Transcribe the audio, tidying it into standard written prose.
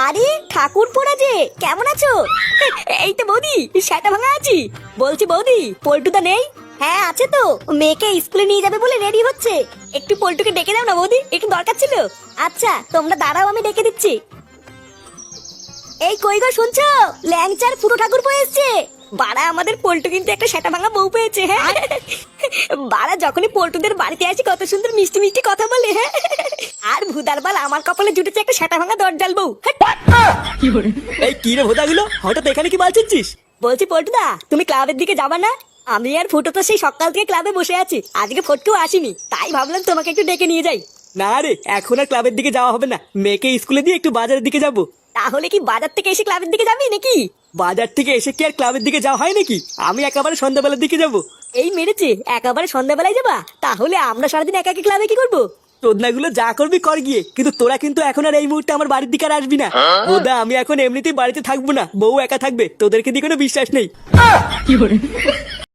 আরে ঠাকুর পোড়া যে, কেমন আছো? এই তো বৌদি, সেটা ভাঙা আছি। বলছি বৌদি, পল্টুদা নেই? হ্যাঁ আছে তো, মেয়েকে স্কুলে নিয়ে যাবে বলে রেডি হচ্ছে। একটু পল্টুকে ডেকে দাও না বৌদি, একটু দরকার ছিল। আচ্ছা তোমরা দাঁড়াও, আমি ডেকে দিচ্ছি। এই কই গো শুনছো? ল্যাংচার পুরো ঠাকুর পো এসছে। বাড়া আমাদের পল্টু কিন্তু একটা সেটা ভাঙা বউ পেয়েছে। হ্যাঁ বাড়া যখনই পল্টুদের বাড়িতে আসি কত সুন্দর মিষ্টি মিষ্টি কথা বলে। হ্যাঁ আর ভুদার বাল আমার কপালে জুটেছে একটা সেটা ভাঙা দরজাল বউ। এই কি রে ভোদাগুলো, হঠাৎ এখানে কি বালছিস? বলছি পল্টুদা, তুমি ক্লাবের দিকে যাবা না? আমি আর ফুটো তো সেই সকাল থেকে ক্লাবে বসে আছি, আজকে ফটকেও আসিনি, তাই ভাবলাম তোমাকে একটু ডেকে নিয়ে যাই। না রে, এখন আর ক্লাবের দিকে যাওয়া হবে না, মেয়েকে স্কুলে দিয়ে একটু বাজারের দিকে যাব। তাহলে কি বাজার থেকে এসে ক্লাবের দিকে যাবি নাকি? বাজার থেকে এসে কি আর ক্লাবের দিকে যাওয়া হয় নাকি? আমি একেবারে সন্ধ্যাবেলার দিকে যাব। এই মেরেছে, একেবারে সন্ধ্যাবেলায় যাবা? তাহলে আমরা সারাদিন একা একা ক্লাবে কি করবো? চোদনাগুলো যা করবি কর গিয়ে, কিন্তু তোরা কিন্তু এখন আর এই মুহূর্তে আমার বাড়ির দিকে আর আসবি না। ওদা আমি এখন এমনিতেই বাড়িতে থাকবো না, বউ একা থাকবে, তোদেরকে দিয়ে কোনো বিশ্বাস নেই।